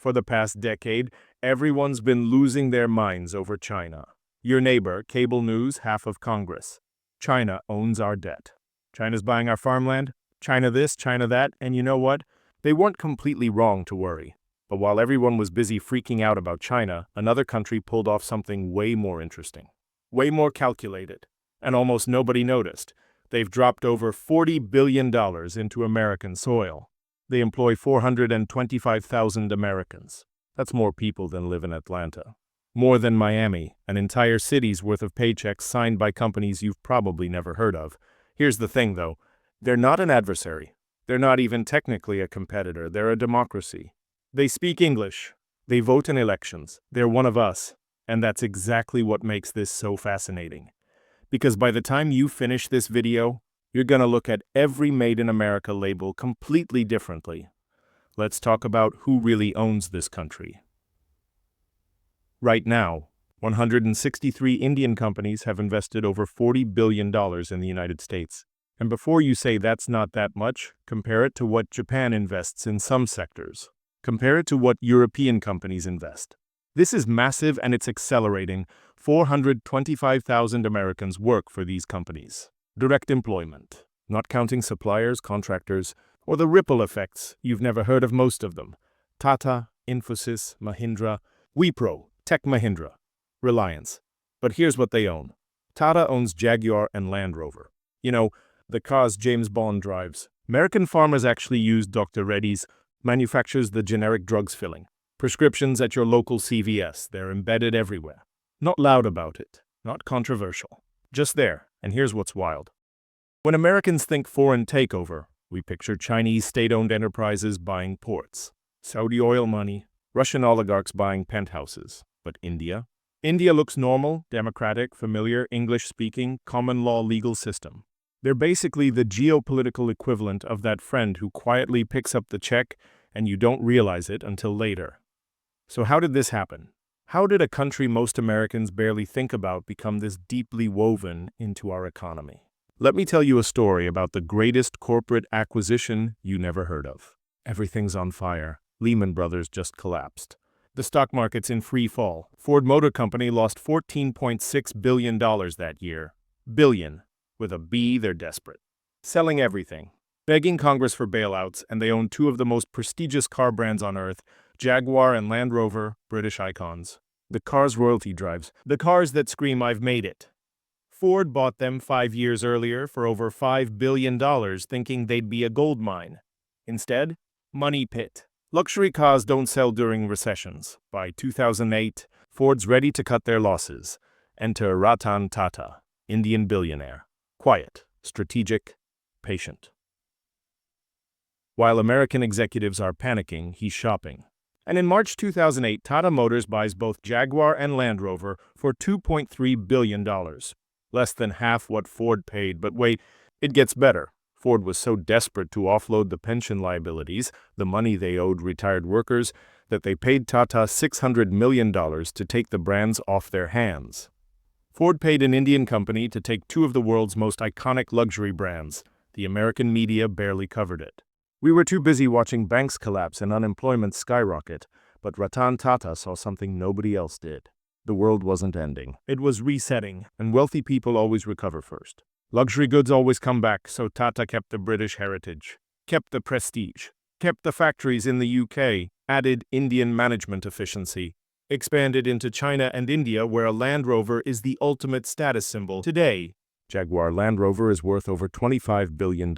For the past decade, everyone's been losing their minds over China. Your neighbor, cable news, half of Congress. China owns our debt. China's buying our farmland. China this, China that, and you know what? They weren't completely wrong to worry. But while everyone was busy freaking out about China, another country pulled off something way more interesting. Way more calculated. And almost nobody noticed. They've dropped over $40 billion into American soil. They employ 425,000 Americans. That's more people than live in Atlanta. More than Miami, an entire city's worth of paychecks signed by companies you've probably never heard of. Here's the thing, though. They're not an adversary. They're not even technically a competitor. They're a democracy. They speak English. They vote in elections. They're one of us. And that's exactly what makes this so fascinating. Because by the time you finish this video, you're gonna look at every Made in America label completely differently. Let's talk about who really owns this country. Right now, 163 Indian companies have invested over $40 billion in the United States. And before you say that's not that much, compare it to what Japan invests in some sectors. Compare it to what European companies invest. This is massive and it's accelerating. 425,000 Americans work for these companies. Direct employment, not counting suppliers, contractors, or the ripple effects. You've never heard of most of them. Tata, Infosys, Mahindra, Wipro, Tech Mahindra, Reliance. But here's what they own. Tata owns Jaguar and Land Rover. You know, the cars James Bond drives. American farmers actually use Dr. Reddy's, manufactures the generic drugs filling. Prescriptions at your local CVS, they're embedded everywhere. Not loud about it, not controversial. Just there, and here's what's wild. When Americans think foreign takeover, we picture Chinese state-owned enterprises buying ports, Saudi oil money, Russian oligarchs buying penthouses. But India? India looks normal, democratic, familiar, English-speaking, common law legal system. They're basically the geopolitical equivalent of that friend who quietly picks up the check and you don't realize it until later. So how did this happen? How did a country most Americans barely think about become this deeply woven into our economy? Let me tell you a story about the greatest corporate acquisition you never heard of. Everything's on fire. Lehman Brothers just collapsed. The stock market's in free fall. Ford Motor Company lost $14.6 billion that year. Billion. With a B, they're desperate. Selling everything. Begging Congress for bailouts, and they own two of the most prestigious car brands on earth, Jaguar and Land Rover, British icons. The cars royalty drives. The cars that scream, "I've made it." Ford bought them 5 years earlier for over $5 billion, thinking they'd be a gold mine. Instead, money pit. Luxury cars don't sell during recessions. By 2008, Ford's ready to cut their losses. Enter Ratan Tata, Indian billionaire. Quiet, strategic, patient. While American executives are panicking, he's shopping. And in March 2008, Tata Motors buys both Jaguar and Land Rover for $2.3 billion. Less than half what Ford paid, but wait, it gets better. Ford was so desperate to offload the pension liabilities, the money they owed retired workers, that they paid Tata $600 million to take the brands off their hands. Ford paid an Indian company to take two of the world's most iconic luxury brands. The American media barely covered it. We were too busy watching banks collapse and unemployment skyrocket, but Ratan Tata saw something nobody else did. The world wasn't ending. It was resetting, and wealthy people always recover first. Luxury goods always come back, so Tata kept the British heritage, kept the prestige, kept the factories in the UK, added Indian management efficiency, expanded into China and India, where a Land Rover is the ultimate status symbol. Today, Jaguar Land Rover is worth over $25 billion.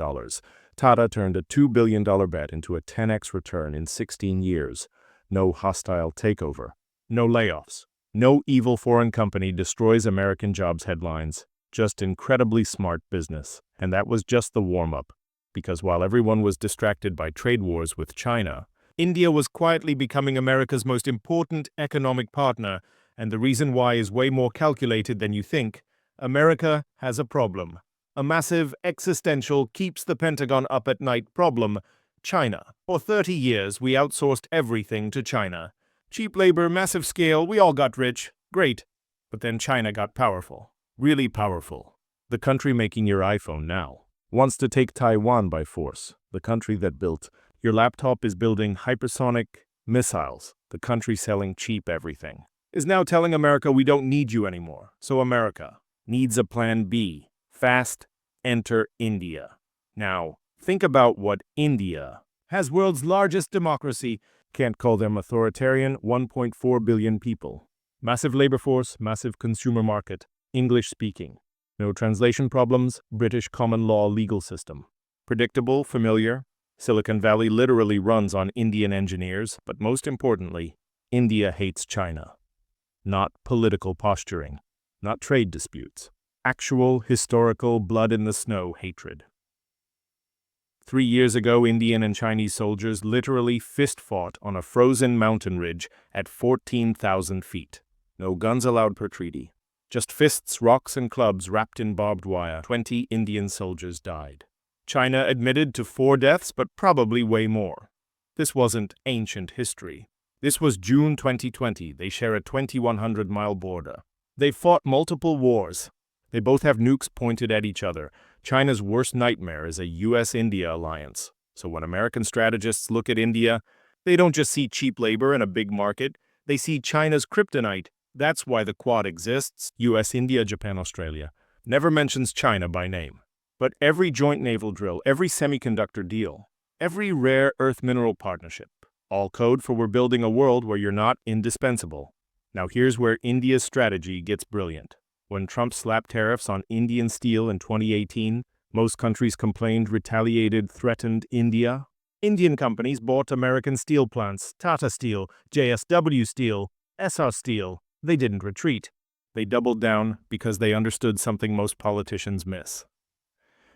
Tata turned a $2 billion bet into a 10x return in 16 years. No hostile takeover. No layoffs. No evil foreign company destroys American jobs headlines. Just incredibly smart business. And that was just the warm-up. Because while everyone was distracted by trade wars with China, India was quietly becoming America's most important economic partner. And the reason why is way more calculated than you think. America has a problem. A massive, existential, keeps the Pentagon up at night problem. China. For 30 years, we outsourced everything to China. Cheap labor, massive scale, we all got rich. Great. But then China got powerful. Really powerful. The country making your iPhone now wants to take Taiwan by force. The country that built your laptop is building hypersonic missiles. the country selling cheap everything, is now telling America we don't need you anymore. So America needs a plan B. Fast, enter India. Now, think about what India has world's largest democracy. Can't call them authoritarian, 1.4 billion people. Massive labor force, massive consumer market, English speaking. No translation problems, British common law legal system. Predictable, familiar. Silicon Valley literally runs on Indian engineers, but most importantly, India hates China. Not political posturing, not trade disputes. Actual, historical, blood-in-the-snow hatred. 3 years ago, Indian and Chinese soldiers literally fist-fought on a frozen mountain ridge at 14,000 feet. No guns allowed per treaty. Just fists, rocks, and clubs wrapped in barbed wire. 20 Indian soldiers died. China admitted to 4 deaths, but probably way more. This wasn't ancient history. This was June 2020. They share a 2,100-mile border. They fought multiple wars. They both have nukes pointed at each other. China's worst nightmare is a US-India alliance. So when American strategists look at India, they don't just see cheap labor and a big market. They see China's kryptonite. That's why the Quad exists. US, India, Japan, Australia. Never mentions China by name. But every joint naval drill, every semiconductor deal, every rare earth mineral partnership, all code for we're building a world where you're not indispensable. Now here's where India's strategy gets brilliant. When Trump slapped tariffs on Indian steel in 2018, most countries complained, retaliated, threatened India. Indian companies bought American steel plants, Tata Steel, JSW Steel, Essar Steel. They didn't retreat. They doubled down because they understood something most politicians miss.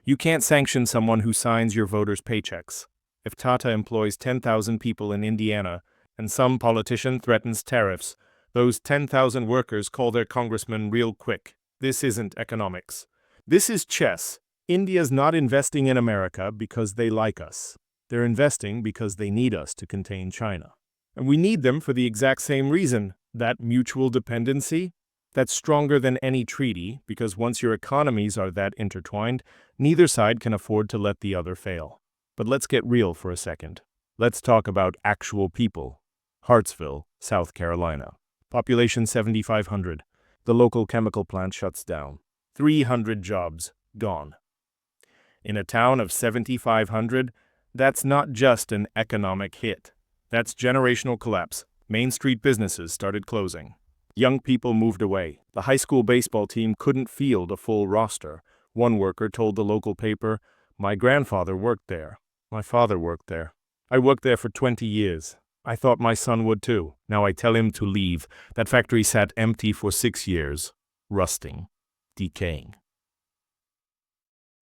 You can't sanction someone who signs your voters' paychecks. If Tata employs 10,000 people in Indiana and some politician threatens tariffs, those 10,000 workers call their congressman real quick. This isn't economics. This is chess. India's not investing in America because they like us. They're investing because they need us to contain China. And we need them for the exact same reason, that mutual dependency. That's stronger than any treaty, because once your economies are that intertwined, neither side can afford to let the other fail. But let's get real for a second. Let's talk about actual people. Hartsville, South Carolina. Population 7,500. The local chemical plant shuts down. 300 jobs gone. In a town of 7,500, that's not just an economic hit. That's generational collapse. Main Street businesses started closing. Young people moved away. The high school baseball team couldn't field a full roster. One worker told the local paper, "My grandfather worked there. My father worked there. I worked there for 20 years. I thought my son would too. Now I tell him to leave." That factory sat empty for 6 years, rusting, decaying.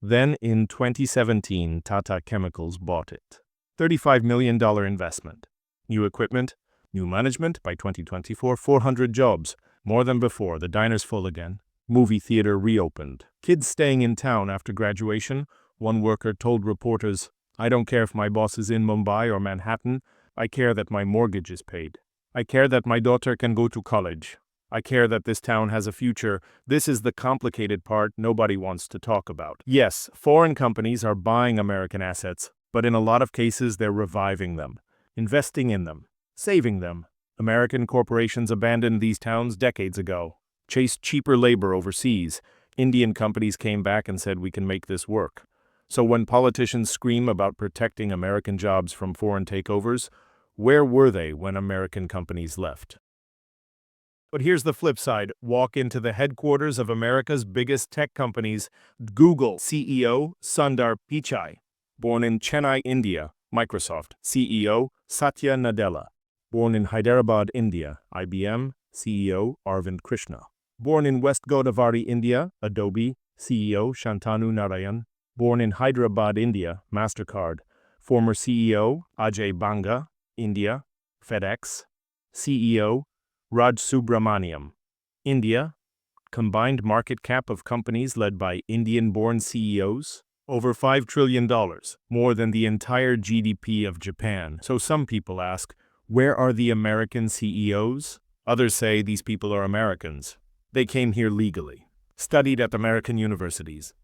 Then in 2017, Tata Chemicals bought it. $35 million investment. New equipment, new management. By 2024, 400 jobs. More than before. The diner's full again. Movie theater reopened. Kids staying in town after graduation. One worker told reporters, "I don't care if my boss is in Mumbai or Manhattan. I care that my mortgage is paid. I care that my daughter can go to college. I care that this town has a future." This is the complicated part nobody wants to talk about. Yes, foreign companies are buying American assets, but in a lot of cases they're reviving them, investing in them, saving them. American corporations abandoned these towns decades ago, chased cheaper labor overseas. Indian companies came back and said, "We can make this work." So when politicians scream about protecting American jobs from foreign takeovers, where were they when American companies left? But here's the flip side. Walk into the headquarters of America's biggest tech companies. Google CEO Sundar Pichai, born in Chennai, India. Microsoft CEO Satya Nadella, born in Hyderabad, India. IBM CEO Arvind Krishna, born in West Godavari, India. Adobe CEO Shantanu Narayan, born in Hyderabad, India. MasterCard, former CEO Ajay Banga, India. FedEx CEO Raj Subramaniam, India. Combined market cap of companies led by Indian-born CEOs, over $5 trillion, more than the entire GDP of Japan. So some people ask, where are the American CEOs? Others say these people are Americans. They came here legally, studied at American universities.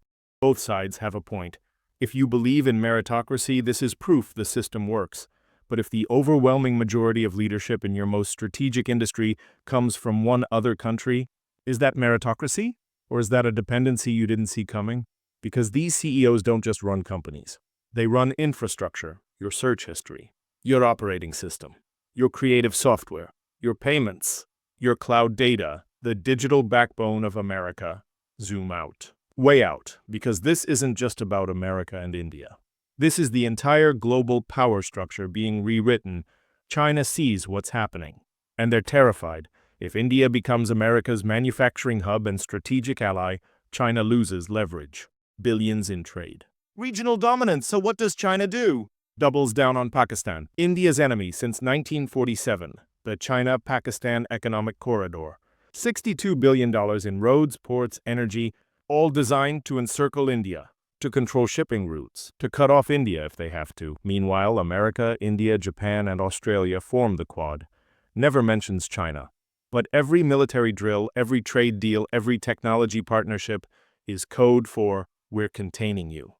Both sides have a point. If you believe in meritocracy, this is proof the system works. But if the overwhelming majority of leadership in your most strategic industry comes from one other country, is that meritocracy? Or is that a dependency you didn't see coming? Because these CEOs don't just run companies. They run infrastructure, your search history, your operating system, your creative software, your payments, your cloud data, the digital backbone of America. Zoom out. Way out, because this isn't just about America and India. This is the entire global power structure being rewritten. China sees what's happening, and they're terrified. If India becomes America's manufacturing hub and strategic ally, China loses leverage, billions in trade. Regional dominance, so what does China do? Doubles down on Pakistan, India's enemy since 1947, the China-Pakistan Economic Corridor. $62 billion in roads, ports, energy, all designed to encircle India, to control shipping routes, to cut off India if they have to. Meanwhile, America, India, Japan, and Australia form the Quad. Never mentions China. But every military drill, every trade deal, every technology partnership is code for "we're containing you."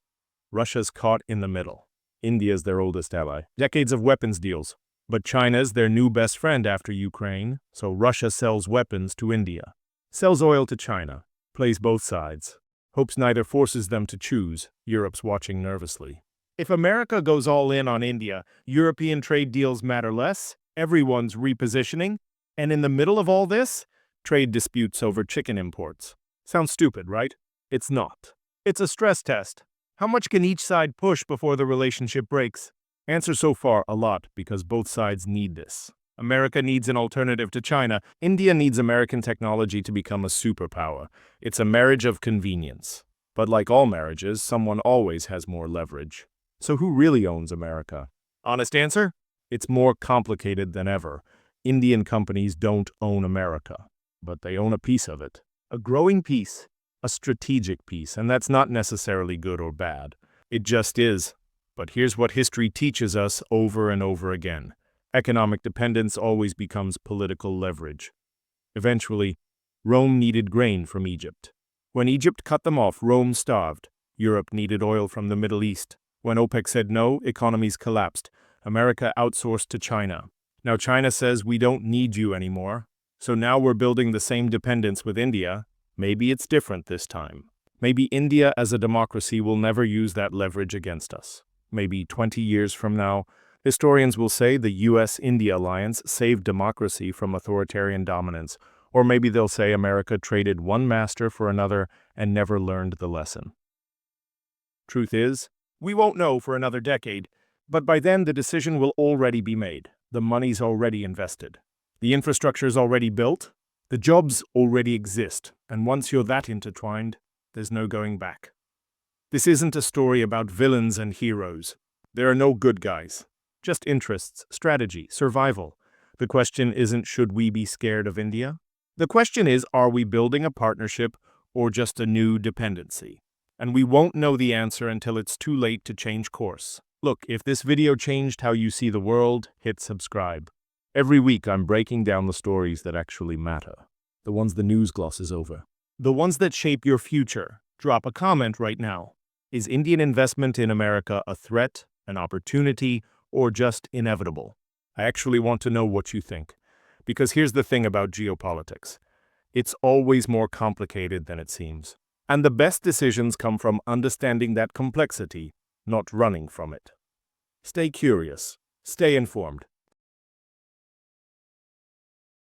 Russia's caught in the middle. India's their oldest ally. Decades of weapons deals. But China's their new best friend after Ukraine, so Russia sells weapons to India. Sells oil to China. Plays both sides. Hopes neither forces them to choose. Europe's watching nervously. If America goes all in on India, European trade deals matter less, everyone's repositioning, and in the middle of all this, trade disputes over chicken imports. Sounds stupid, right? It's not. It's a stress test. How much can each side push before the relationship breaks? Answer so far, a lot, because both sides need this. America needs an alternative to China. India needs American technology to become a superpower. It's a marriage of convenience. But like all marriages, someone always has more leverage. So who really owns America? Honest answer? It's more complicated than ever. Indian companies don't own America, but they own a piece of it. A growing piece, a strategic piece, and that's not necessarily good or bad. It just is. But here's what history teaches us over and over again. Economic dependence always becomes political leverage. Eventually, Rome needed grain from Egypt. When Egypt cut them off, Rome starved. Europe needed oil from the Middle East. When OPEC said no, economies collapsed. America outsourced to China. Now China says we don't need you anymore. So now we're building the same dependence with India. Maybe it's different this time. Maybe India as a democracy will never use that leverage against us. Maybe 20 years from now, historians will say the US-India alliance saved democracy from authoritarian dominance, or maybe they'll say America traded one master for another and never learned the lesson. Truth is, we won't know for another decade, but by then the decision will already be made. The money's already invested. The infrastructure's already built. The jobs already exist, and once you're that intertwined, there's no going back. This isn't a story about villains and heroes. There are no good guys. Just interests, strategy, survival. The question isn't should we be scared of India? The question is, are we building a partnership or just a new dependency? And we won't know the answer until it's too late to change course. Look, if this video changed how you see the world, hit subscribe. Every week I'm breaking down the stories that actually matter. The ones the news glosses over. The ones that shape your future. Drop a comment right now. Is Indian investment in America a threat, an opportunity, or just inevitable? I actually want to know what you think. Because here's the thing about geopolitics. It's always more complicated than it seems. And the best decisions come from understanding that complexity, not running from it. Stay curious. Stay informed.